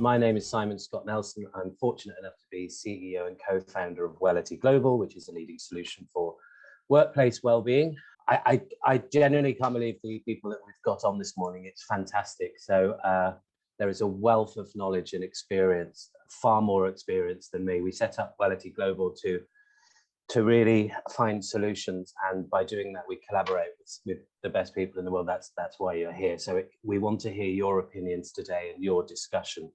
My name is Simon Scott Nelson. I'm fortunate enough to be CEO and co-founder of Wellity Global, which is a leading solution for workplace well-being. I genuinely can't believe the people that we've got on this morning. It's fantastic. So there is a wealth of knowledge and experience, far more experience than me. We set up Wellity Global to really find solutions, and by doing that, we collaborate with the best people in the world. That's why you're here. So we want to hear your opinions today and your discussion,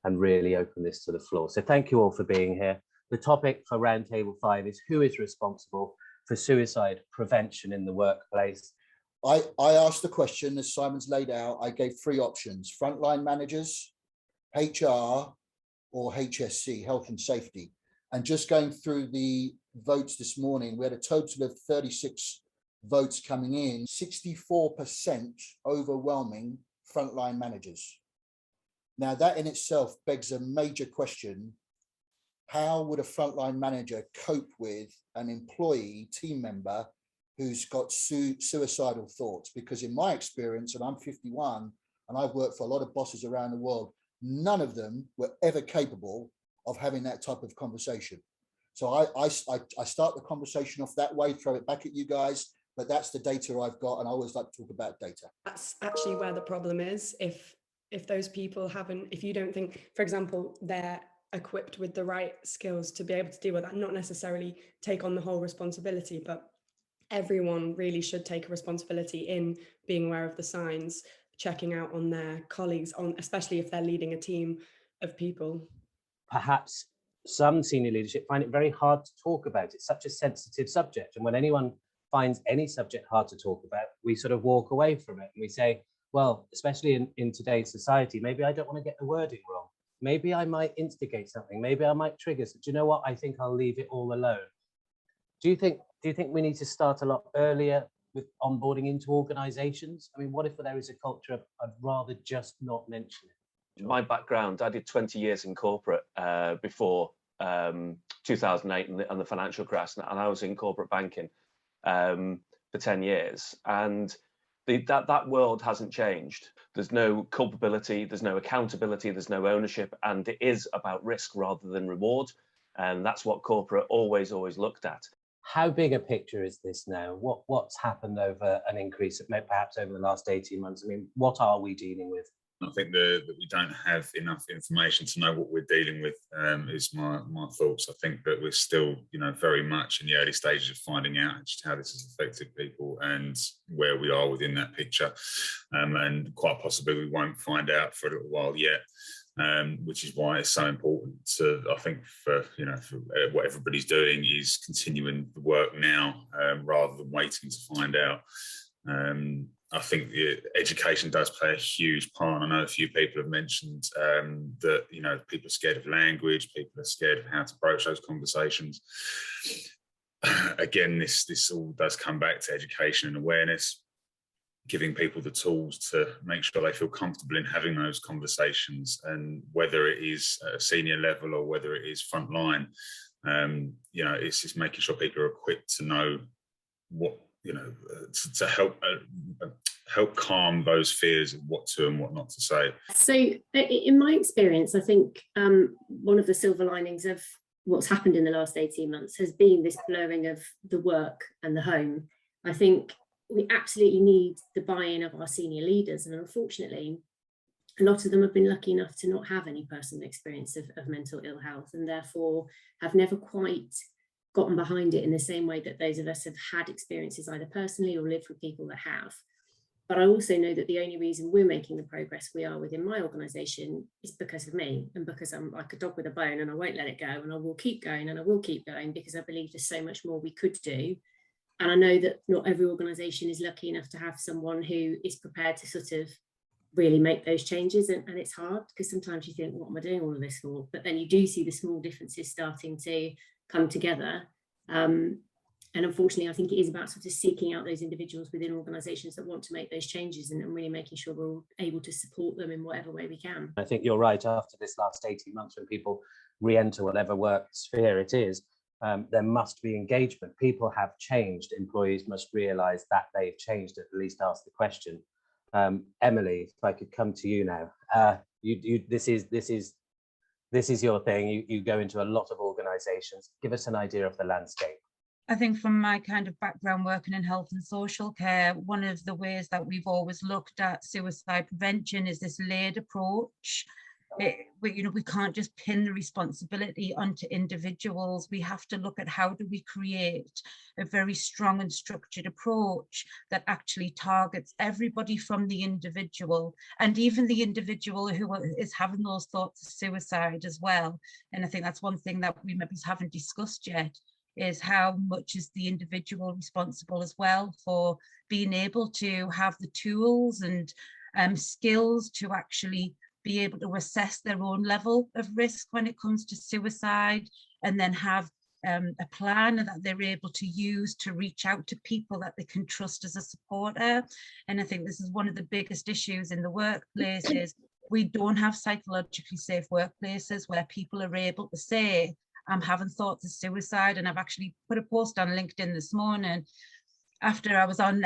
and really open this to the floor. So thank you all for being here. The topic for Roundtable 5 is who is responsible for suicide prevention in the workplace. I asked the question, as Simon's laid out. I gave three options: frontline managers, HR, or HSC, health and safety. And just going through the votes this morning, we had a total of 36 votes coming in, 64% overwhelming frontline managers. Now, that in itself begs a major question. How would a frontline manager cope with an employee, team member, who's got suicidal thoughts? Because in my experience, and I'm 51, and I've worked for a lot of bosses around the world, none of them were ever capable of having that type of conversation. So I start the conversation off that way, throw it back at you guys, but that's the data I've got, and I always like to talk about data. That's actually where the problem is. If those people haven't, if you don't think, for example, they're equipped with the right skills to be able to deal with that, not necessarily take on the whole responsibility, but everyone really should take a responsibility in being aware of the signs, checking out on their colleagues, especially if they're leading a team of people. Perhaps some senior leadership find it very hard to talk about. It's such a sensitive subject. And when anyone finds any subject hard to talk about, we sort of walk away from it and we say, well, especially in today's society, maybe I don't want to get the wording wrong. Maybe I might instigate something. Maybe I might trigger. So do you know what? I think I'll leave it all alone. Do you think we need to start a lot earlier with onboarding into organizations? I mean, what if there is a culture of I'd rather just not mention it? My background, I did 20 years in corporate before 2008 and the financial crash, and I was in corporate banking for 10 years. And that world hasn't changed. There's no culpability, there's no accountability, there's no ownership, and it is about risk rather than reward. And that's what corporate always looked at. How big a picture is this now? What's happened over an increase, perhaps over the last 18 months? I mean, what are we dealing with? I think that we don't have enough information to know what we're dealing with is my thoughts. I think that we're still, very much in the early stages of finding out just how this has affected people and where we are within that picture. And quite possibly we won't find out for a little while yet, which is why it's so important to, I think, for what everybody's doing is continuing the work now rather than waiting to find out. I think education does play a huge part. I know a few people have mentioned that, people are scared of language, people are scared of how to broach those conversations. Again, this all does come back to education and awareness, giving people the tools to make sure they feel comfortable in having those conversations, and whether it is at a senior level or whether it is frontline, it's just making sure people are equipped to know what, to help calm those fears of what to and what not to say. So in my experience, I think one of the silver linings of what's happened in the last 18 months has been this blurring of the work and the home. I think we absolutely need the buy-in of our senior leaders, and unfortunately a lot of them have been lucky enough to not have any personal experience of mental ill health, and therefore have never quite gotten behind it in the same way that those of us have had experiences either personally or lived with people that have. But I also know that the only reason we're making the progress we are within my organisation is because of me, and because I'm like a dog with a bone and I won't let it go, and I will keep going, and I will keep going, because I believe there's so much more we could do. And I know that not every organisation is lucky enough to have someone who is prepared to sort of really make those changes, and it's hard, because sometimes you think, what am I doing all of this for? But then you do see the small differences starting to come together. And unfortunately, I think it is about sort of seeking out those individuals within organisations that want to make those changes, and really making sure we're able to support them in whatever way we can. I think you're right. After this last 18 months, when people re-enter whatever work sphere it is, there must be engagement. People have changed. Employees must realise that they've changed, at least ask the question. Emily, if I could come to you now. This is your thing. You go into a lot of organisations. Give us an idea of the landscape. I think from my kind of background working in health and social care, one of the ways that we've always looked at suicide prevention is this layered approach. We can't just pin the responsibility onto individuals. We have to look at how do we create a very strong and structured approach that actually targets everybody from the individual, and even the individual who is having those thoughts of suicide as well. And I think that's one thing that we maybe haven't discussed yet, is how much is the individual responsible as well for being able to have the tools and skills to actually be able to assess their own level of risk when it comes to suicide, and then have a plan that they're able to use to reach out to people that they can trust as a supporter. And I think this is one of the biggest issues in the workplace, is we don't have psychologically safe workplaces where people are able to say, I'm having thoughts of suicide. And I've actually put a post on LinkedIn this morning after I was on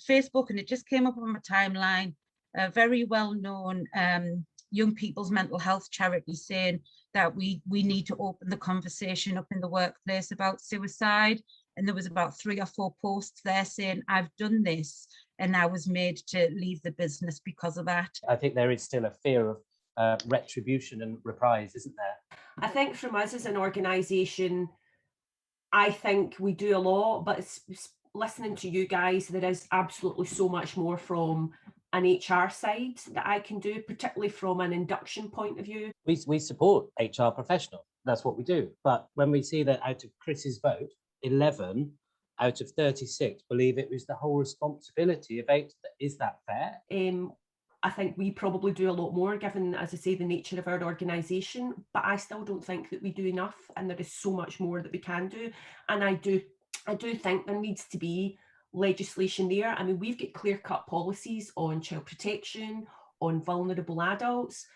Facebook, and it just came up on my timeline, a very well-known young people's mental health charity saying that we need to open the conversation up in the workplace about suicide. And there was about 3 or 4 posts there saying, I've done this and I was made to leave the business because of that. I think there is still a fear of retribution and reprise, isn't there? I think from us as an organisation, I think we do a lot, but it's listening to you guys, there is absolutely so much more from an HR side that I can do, particularly from an induction point of view. We support HR professionals. That's what we do. But when we see that out of Chris's vote, 11 out of 36 believe it was the whole responsibility of 8, is that fair? I think we probably do a lot more, given, as I say, the nature of our organisation, but I still don't think that we do enough, and there is so much more that we can do. And I do think there needs to be legislation there. I mean, we've got clear-cut policies on child protection, on vulnerable adults,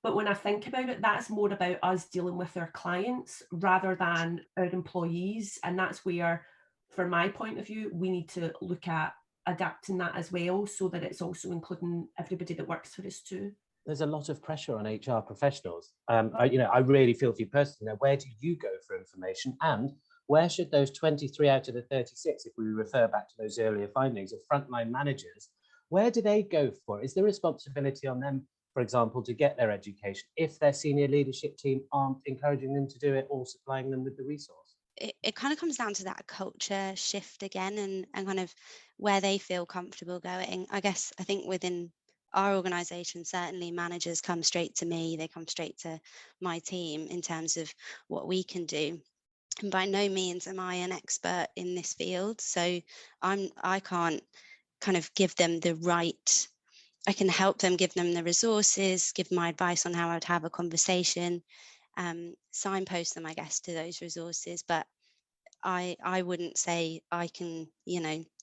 but when I think about it, that's more about us dealing with our clients rather than our employees. And that's where, from my point of view, we need to look at adapting that as well, so that it's also including everybody that works for us too. There's a lot of pressure on HR professionals. I really feel for you personally. Now, where do you go for information, and where should those 23 out of the 36, if we refer back to those earlier findings of frontline managers, where do they go for? Is there responsibility on them, for example, to get their education if their senior leadership team aren't encouraging them to do it or supplying them with the resource? It kind of comes down to that culture shift again, and kind of where they feel comfortable going. I think within our organisation, certainly managers come straight to me, they come straight to my team in terms of what we can do. And by no means am I an expert in this field, so I can't kind of give them the right, I can help them, give them the resources, give my advice on how I'd have a conversation, signpost them, I guess, to those resources, but I wouldn't say I can,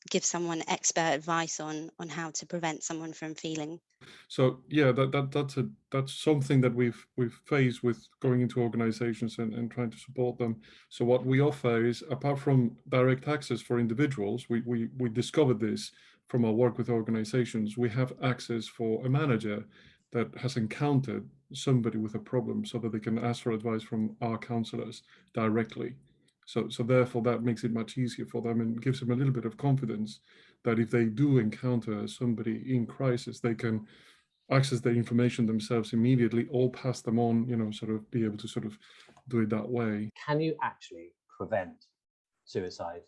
give someone expert advice on how to prevent someone from feeling. So yeah, that's something that we've faced with going into organizations and trying to support them. So what we offer is, apart from direct access for individuals, we discovered this from our work with organizations, we have access for a manager that has encountered somebody with a problem, so that they can ask for advice from our counselors directly. So therefore that makes it much easier for them and gives them a little bit of confidence that if they do encounter somebody in crisis, they can access the information themselves immediately, or pass them on, sort of be able to sort of do it that way. Can you actually prevent suicide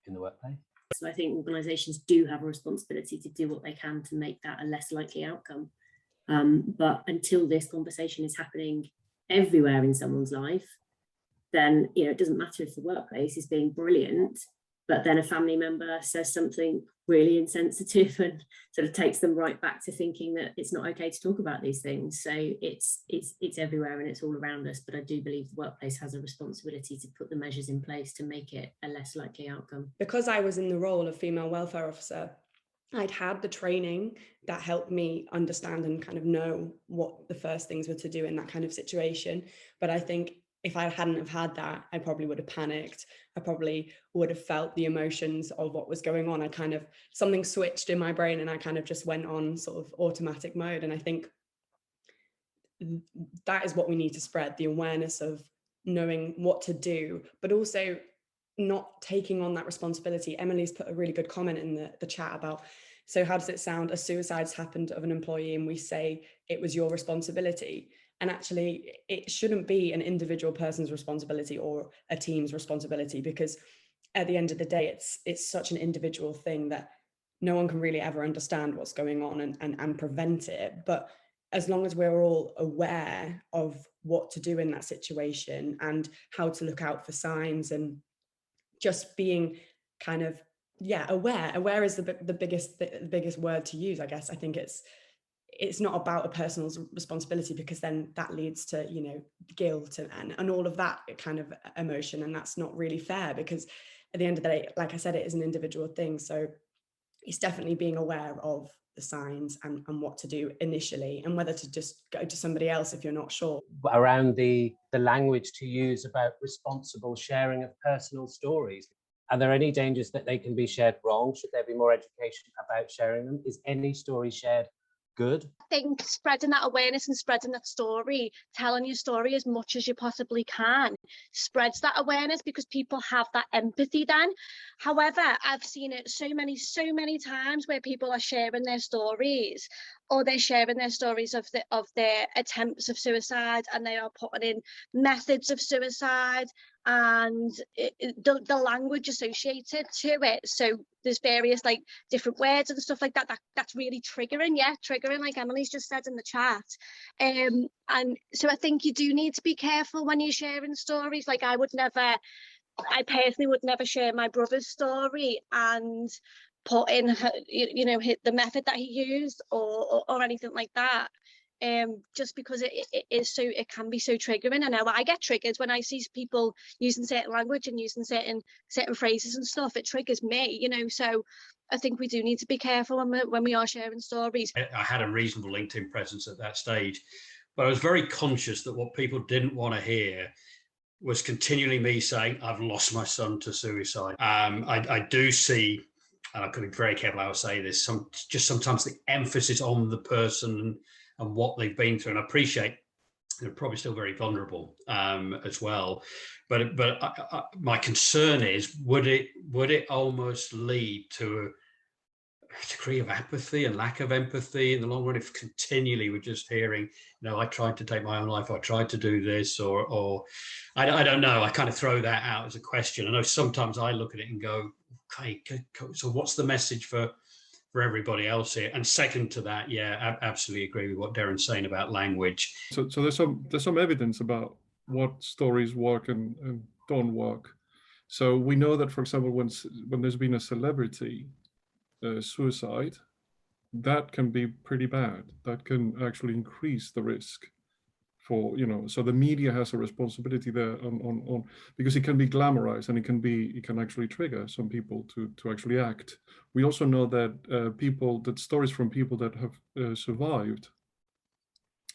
in the workplace? So I think organisations do have a responsibility to do what they can to make that a less likely outcome. But until this conversation is happening everywhere in someone's life, then it doesn't matter if the workplace is being brilliant, but then a family member says something really insensitive and sort of takes them right back to thinking that it's not okay to talk about these things. So it's everywhere and it's all around us. But I do believe the workplace has a responsibility to put the measures in place to make it a less likely outcome. Because I was in the role of female welfare officer, I'd had the training that helped me understand and kind of know what the first things were to do in that kind of situation. But I think if I hadn't have had that, I probably would have panicked. I probably would have felt the emotions of what was going on. I kind of, something switched in my brain and I kind of just went on sort of automatic mode. And I think that is what we need to spread, the awareness of knowing what to do, but also not taking on that responsibility. Emily's put a really good comment in the chat about, so how does it sound? A suicide's happened of an employee and we say it was your responsibility. And actually, it shouldn't be an individual person's responsibility or a team's responsibility, because at the end of the day, it's such an individual thing that no one can really ever understand what's going on and prevent it. But as long as we're all aware of what to do in that situation and how to look out for signs, and just being kind of, aware is the biggest word to use, I guess. I think it's not about a personal responsibility, because then that leads to, you know, guilt and all of that kind of emotion. And that's not really fair, because at the end of the day, like I said, it is an individual thing. So it's definitely being aware of the signs and what to do initially, and whether to just go to somebody else if you're not sure. Around the language to use about responsible sharing of personal stories. Are there any dangers that they can be shared wrong? Should there be more education about sharing them? Is any story shared good? I think spreading that awareness and spreading that story, telling your story as much as you possibly can, spreads that awareness, because people have that empathy then. However, I've seen it so many times where people are sharing their stories, or they're sharing their stories of their attempts of suicide, and they are putting in methods of suicide and the language associated to it. So there's various like different words and stuff like that that's really triggering, like Emily's just said in the chat. And so I think you do need to be careful when you're sharing stories. Like I personally would never share my brother's story and put in the method that he used or anything like that. Just because it can be so triggering. I know I get triggered when I see people using certain language and using certain phrases and stuff. It triggers me, you know. So I think we do need to be careful when we are sharing stories. I had a reasonable LinkedIn presence at that stage, but I was very conscious that what people didn't want to hear was continually me saying, I've lost my son to suicide. I do see, and I've got to be very careful how I say this, sometimes the emphasis on the person and what they've been through. And I appreciate they're probably still very vulnerable as well. But my concern is, would it almost lead to a degree of apathy and lack of empathy in the long run if continually we're just hearing, I tried to take my own life, or I tried to do this, or I don't know. I kind of throw that out as a question. I know sometimes I look at it and go, okay, so what's the message for everybody else here? And second to that, I absolutely agree with what Deryn's saying about language. So there's some evidence about what stories work and don't work. So we know that, for example, when there's been a celebrity suicide, that can be pretty bad. That can actually increase the risk for, so the media has a responsibility there on because it can be glamorized, and it can actually trigger some people to actually act. We also know that stories from people that have survived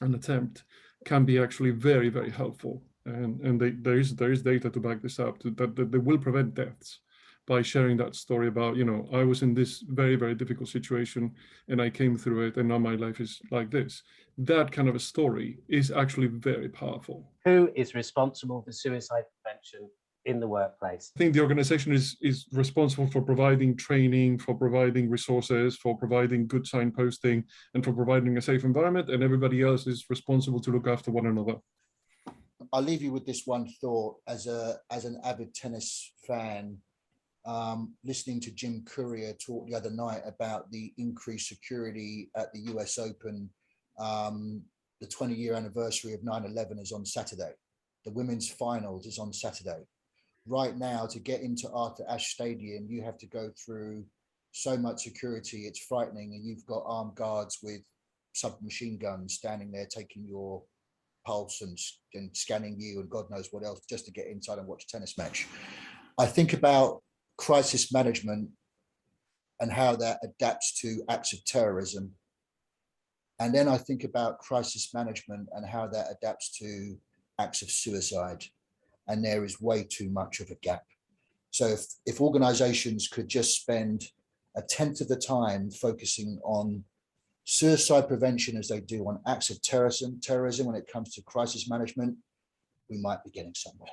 an attempt can be actually very, very helpful, and there is data to back this up, that they will prevent deaths by sharing that story about, I was in this very, very difficult situation and I came through it, and now my life is like this. That kind of a story is actually very powerful. Who is responsible for suicide prevention in the workplace? I think the organization is responsible for providing training, for providing resources, for providing good signposting, and for providing a safe environment, and everybody else is responsible to look after one another. I'll leave you with this one thought as an avid tennis fan. Listening to Jim Courier talk the other night about the increased security at the US Open. The 20-year anniversary of 9/11 is on Saturday. The women's finals is on Saturday. Right now, to get into Arthur Ashe Stadium, you have to go through so much security, it's frightening. And you've got armed guards with submachine guns standing there taking your pulse and scanning you and God knows what else just to get inside and watch a tennis match. I think about crisis management and how that adapts to acts of terrorism. And then I think about crisis management and how that adapts to acts of suicide. and there is way too much of a gap. So if organizations could just spend 1/10 of the time focusing on suicide prevention as they do on acts of terrorism when it comes to crisis management, we might be getting somewhere.